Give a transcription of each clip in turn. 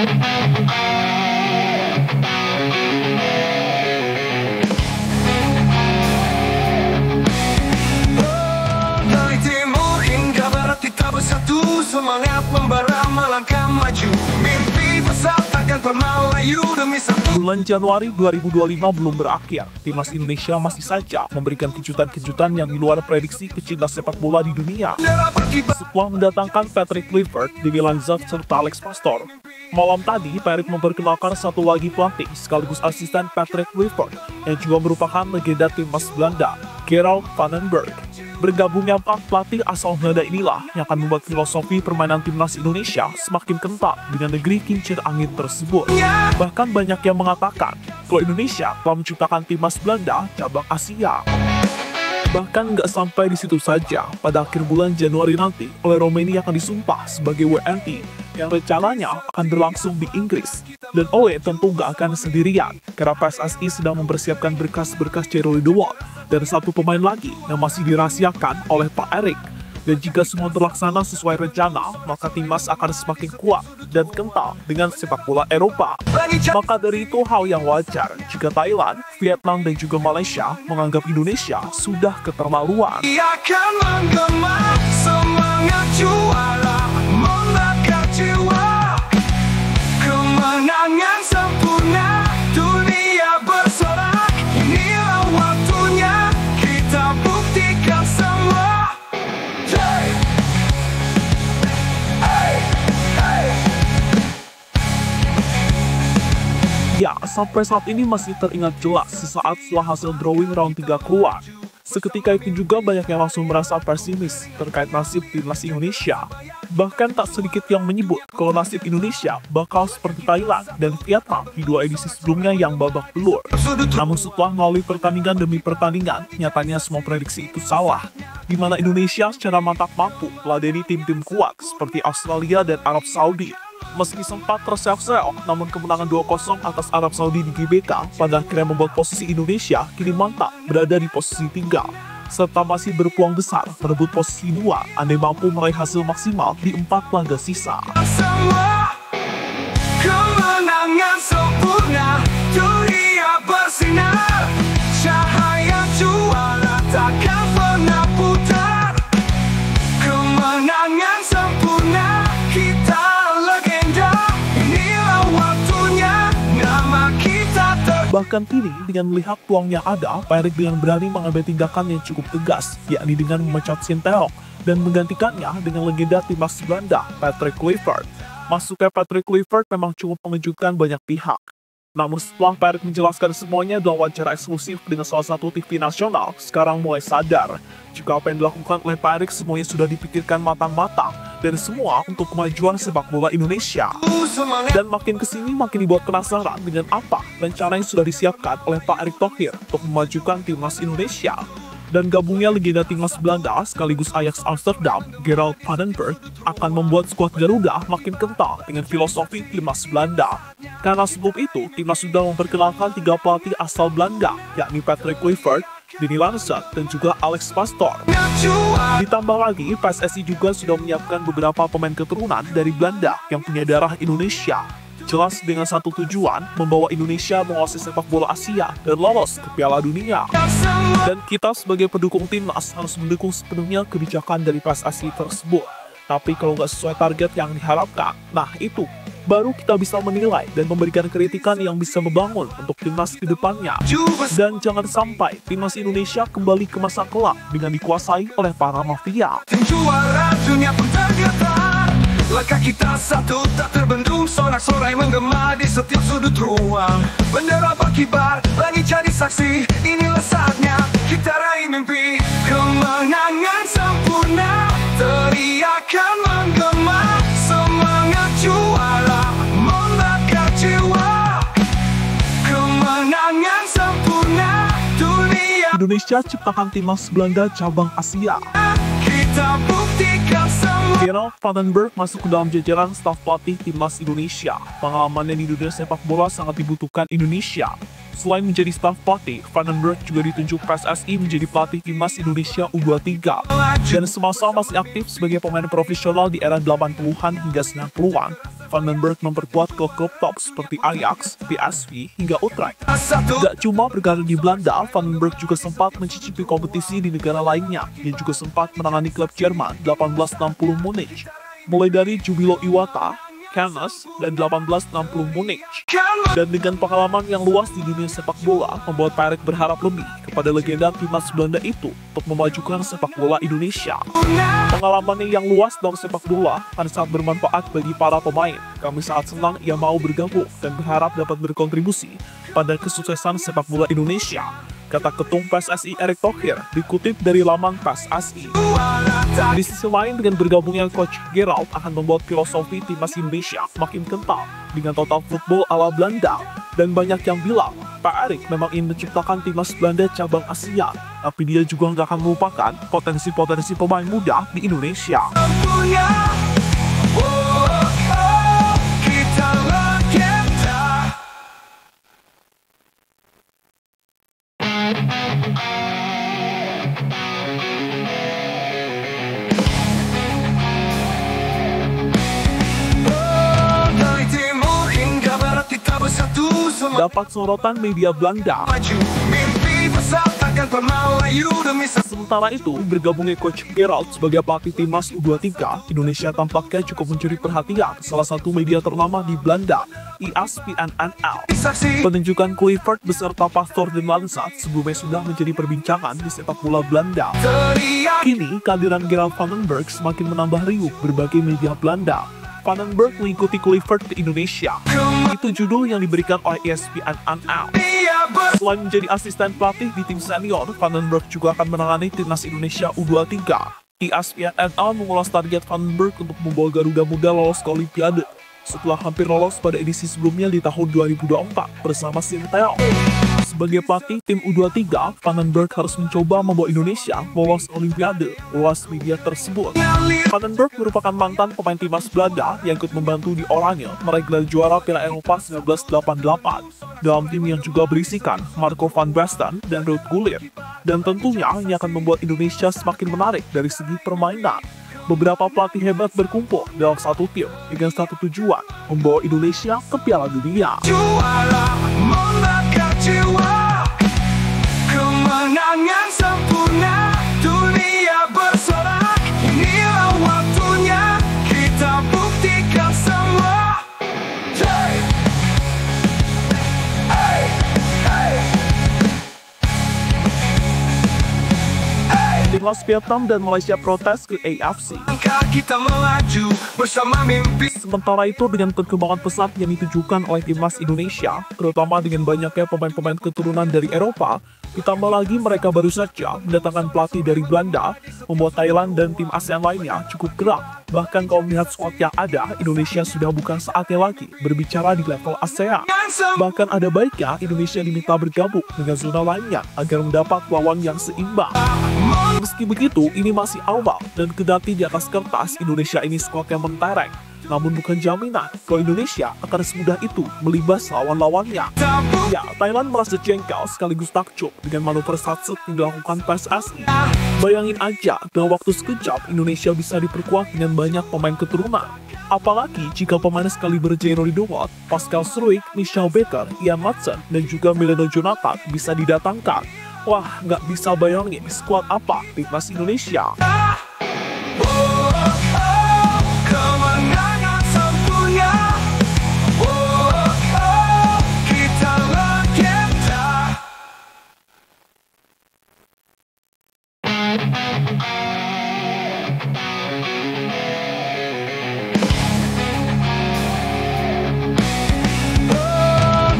Dari timur hingga barat kita bersatu, semangat membara melangkah maju, mimpi besar takkan pernah layu demi satu. Bulan Januari 2025 belum berakhir, timnas Indonesia masih saja memberikan kejutan-kejutan yang di luar prediksi pecinta sepak bola di dunia. Setelah mendatangkan Patrick Kluivert, Demi Lanzaf, serta Alex Pastoor, malam tadi Patrick memperkenalkan satu lagi pelatih sekaligus asisten Patrick Kluivert yang juga merupakan legenda timnas Belanda, Gerald van den Berg. Bergabungnya empat pelatih asal Belanda inilah yang akan membuat filosofi permainan timnas Indonesia semakin kental dengan negeri kincir angin tersebut. Bahkan banyak yang mengatakan kalau Indonesia telah menciptakan timnas Belanda cabang Asia. Bahkan nggak sampai di situ saja, pada akhir bulan Januari nanti, oleh Romaini akan disumpah sebagai WNI yang rencananya akan berlangsung di Inggris. Dan Ole tentu nggak akan sendirian, karena PSSI sedang mempersiapkan berkas-berkas Jero Lidowo dan satu pemain lagi yang masih dirahasiakan oleh Pak Erik. Dan jika semua terlaksana sesuai rencana, maka timnas akan semakin kuat dan kental dengan sepak bola Eropa. Maka dari itu hal yang wajar jika Thailand, Vietnam, dan juga Malaysia menganggap Indonesia sudah keterlaluan. Ia akan menggema semangat juara, membakar jiwa, kemenangan sempurna, dunia bersorak. Inilah waktunya kita buktikan semua. Ya, sampai saat ini masih teringat jelas sesaat setelah hasil drawing round 3 keluar. Seketika itu juga banyak yang langsung merasa pesimis terkait nasib timnas Indonesia. Bahkan tak sedikit yang menyebut kalau nasib Indonesia bakal seperti Thailand dan Vietnam di dua edisi sebelumnya yang babak belur. Namun setelah melalui pertandingan demi pertandingan, nyatanya semua prediksi itu salah. Di mana Indonesia secara mantap mampu meladeni tim-tim kuat seperti Australia dan Arab Saudi. Meski sempat terseok-seok, namun kemenangan 2-0 atas Arab Saudi di GBK pada akhirnya membuat posisi Indonesia kini mantap berada di posisi 3, serta masih berpeluang besar merebut posisi 2 andai mampu meraih hasil maksimal di 4 laga sisa. Semua kemenangan sempurna, dunia bersinar, cahaya juara takkan pernah putar. Kemenangan sempurna, kita legenda, inilah waktunya nama kita Bahkan kini dengan melihat peluangnya ada, Pak Erik dengan berani mengambil tindakan yang cukup tegas, yakni dengan memecat Sinteyong dan menggantikannya dengan legenda timnas Belanda, Patrick Kluivert. Masuknya Patrick Kluivert memang cukup mengejutkan banyak pihak. Namun setelah Pak Erik menjelaskan semuanya dalam wawancara eksklusif dengan salah satu TV nasional, sekarang mulai sadar jika apa yang dilakukan oleh Pak Erik semuanya sudah dipikirkan matang-matang dan semua untuk kemajuan sepak bola Indonesia. Dan makin kesini makin dibuat penasaran dengan apa rencana yang sudah disiapkan oleh Pak Erick Thohir untuk memajukan timnas Indonesia. Dan gabungnya legenda timnas Belanda sekaligus Ajax Amsterdam, Gerald van den Berg, akan membuat skuad Garuda makin kental dengan filosofi timnas Belanda. Karena sebelum itu, timnas sudah memperkenalkan 3 pelatih asal Belanda, yakni Patrick Kluivert, Demi Lanzaf, dan juga Alex Pastoor. Ditambah lagi, PSSI juga sudah menyiapkan beberapa pemain keturunan dari Belanda yang punya darah Indonesia. Jelas dengan satu tujuan, membawa Indonesia menguasai sepak bola Asia dan lolos ke Piala Dunia. Dan kita sebagai pendukung timnas harus mendukung sepenuhnya kebijakan dari PSSI tersebut. Tapi kalau nggak sesuai target yang diharapkan, nah itu baru kita bisa menilai dan memberikan kritikan yang bisa membangun untuk timnas ke depannya. Dan jangan sampai timnas Indonesia kembali ke masa kelak dengan dikuasai oleh para mafia. Tim juara dunia pun tergetar, langkah kita satu tak terbendung, sorak-sorai menggema di setiap sudut ruang. Bendera berkibar, langit jadi saksi, inilah saatnya kita raih mimpi. Kemenangan sempurna, teriakan menggema, semangat juara, membakar jiwa. Kemenangan sempurna, dunia. Indonesia ciptakan timnas Belanda cabang Asia. Kita buktikan semua. Gerald van den Berg masuk ke dalam jajaran staf pelatih timnas Indonesia. Pengalamannya di dunia sepak bola sangat dibutuhkan Indonesia. Selain menjadi staf pelatih, Van den Berg juga ditunjuk PSSI menjadi pelatih timnas Indonesia U23. Dan semasa masih aktif sebagai pemain profesional di era 80-an hingga 90-an, Van den Berg memperkuat klub-klub top seperti Ajax, PSV, hingga Utrecht. Satu. Gak cuma berkarir di Belanda, Van den Berg juga sempat mencicipi kompetisi di negara lainnya. Dia juga sempat menangani klub Jerman 1860 Munich, mulai dari Jubilo Iwata, Cannes, dan 1860 Munich. Dan dengan pengalaman yang luas di dunia sepak bola, membuat Pak Erik berharap lebih kepada legenda timnas Belanda itu untuk memajukan sepak bola Indonesia. Pengalamannya yang luas dalam sepak bola akan sangat bermanfaat bagi para pemain. Kami sangat senang ia mau bergabung dan berharap dapat berkontribusi pada kesuksesan sepak bola Indonesia, kata Ketum PSSI Erick Thohir, dikutip dari laman PSSI. Di sisi lain, dengan bergabungnya Coach Gerald akan membuat filosofi timnas Indonesia makin kental dengan total football ala Belanda. Dan banyak yang bilang, Pak Erik memang ingin menciptakan timnas Belanda cabang Asia, tapi dia juga nggak akan melupakan potensi-potensi pemain muda di Indonesia. Kita legenda. Dari timur hingga barat kita bersatu semua. Dapat sorotan media Belanda. Maju, mimpi besar takkan pernah layu demi Sementara itu, bergabungnya Coach Gerald sebagai pelatih timnas U23, Indonesia tampaknya cukup mencuri perhatian salah satu media ternama di Belanda, ESPN-NL. saksi. Penunjukan Kluivert beserta Pastor dan Lansat sebelumnya sudah menjadi perbincangan di sepak bola Belanda. Teriak Kini, kehadiran Gerald Van den Berg semakin menambah riuh berbagai media Belanda. Van den Berg mengikuti Kluivert ke Indonesia. Itu judul yang diberikan oleh ESPN-NL. dia Selain menjadi asisten pelatih di tim senior, Van den Berg juga akan menangani timnas Indonesia U23. ESPN-NL mengulas target Van den Berg untuk membawa Garuda Muda lolos ke Olimpiade setelah hampir lolos pada edisi sebelumnya di tahun 2024 bersama Sinteyong. Sebagai pelatih tim U23, Van den Berg harus mencoba membawa Indonesia lolos Olimpiade, ulas media tersebut. Van den Berg merupakan mantan pemain timnas Belanda yang ikut membantu di Oranje meraih gelar juara Piala Eropa 1988 dalam tim yang juga berisikan Marco van Basten dan Ruud Gullit. Dan tentunya ini akan membuat Indonesia semakin menarik dari segi permainan. Beberapa pelatih hebat berkumpul dalam satu tim dengan satu tujuan, membawa Indonesia ke Piala Dunia. juara membakar jiwa. Kemenangan sempurna, dunia bersorak. Inilah waktunya kita buktikan semua. Hey, hey, hey. Timnas Vietnam dan Malaysia protes ke AFC. Langkah kita melaju bersama mimpi. Sementara itu, dengan perkembangan pesat yang ditujukan oleh timnas Indonesia, terutama dengan banyaknya pemain-pemain keturunan dari Eropa, ditambah lagi mereka baru saja mendatangkan pelatih dari Belanda, membuat Thailand dan tim ASEAN lainnya cukup gerak. Bahkan kalau melihat squad yang ada, Indonesia sudah bukan saatnya lagi berbicara di level ASEAN. Bahkan ada baiknya Indonesia diminta bergabung dengan zona lainnya agar mendapat lawan yang seimbang. Meski begitu, ini masih awal dan kendati di atas kertas Indonesia ini skuad yang mentereng. Namun bukan jaminan kalau Indonesia akan semudah itu melibas lawan-lawannya. Ya, Thailand merasa jengkel sekaligus takjub dengan manuver satset yang dilakukan PSSI. Bayangin aja, dalam waktu sekejap Indonesia bisa diperkuat dengan banyak pemain keturunan. Apalagi jika pemain sekaliber Jerry Dewalt, Pascal Struijk, Michel Baker, Ian Maatsen, dan juga Milano Jonathan bisa didatangkan. Wah, nggak bisa bayangin skuad apa timnas Indonesia. Kemenangan sempurna. Kita legenda.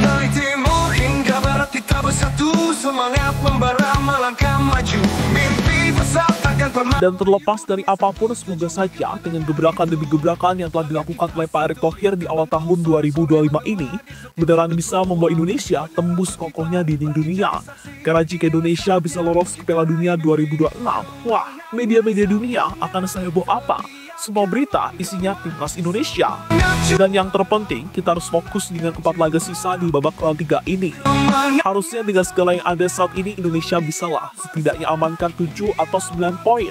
Dari timur hingga barat kita bersatu, semangat membara melangkah maju. Mimpi besar takkan pernah. Dan terlepas dari apapun, semoga saja dengan gebrakan demi gebrakan yang telah dilakukan oleh Pak Erick Thohir di awal tahun 2025 ini, beneran bisa membawa Indonesia tembus kokohnya di dunia. Karena jika Indonesia bisa lolos ke Piala Dunia 2026, wah, media-media dunia akan seheboh apa? Semua berita isinya timnas Indonesia. Dan yang terpenting, kita harus fokus dengan 4 laga sisa di babak ketiga ini. Harusnya dengan segala yang ada saat ini, Indonesia bisalah setidaknya amankan 7 atau 9 poin.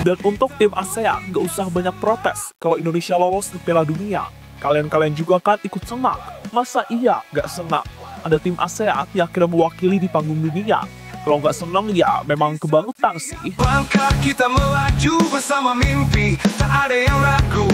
Dan untuk tim ASEAN, gak usah banyak protes kalau Indonesia lolos ke Piala Dunia. Kalian-kalian juga kan ikut senang. Masa iya gak senang? Ada tim ASEAN yang akhirnya mewakili di panggung dunia. Kalau nggak seneng ya memang kebangetan sih. Langkah kita melaju bersama mimpi, tak ada yang ragu.